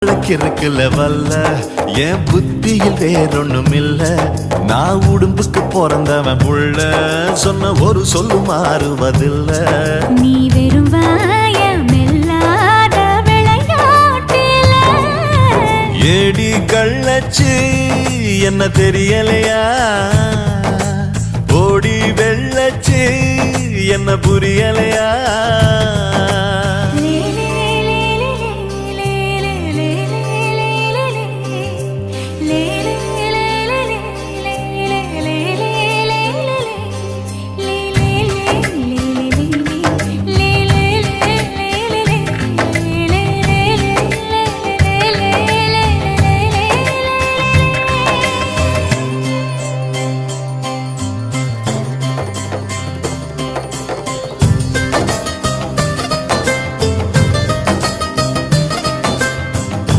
இருக்குல வல்ல என் புத்தியில் வேறொன்னும் இல்ல. நான் உடும்புக்கு பிறந்தவன் புள்ள சொன்ன ஒரு சொல்லு மாறுவதில்ல. நீ வெறும் வாயமில்லாத விளையாட்டில ஏடி கள்ளச்சு என்ன தெரியலையா? ஓடி வெள்ளச்சு என்ன புரியலையா?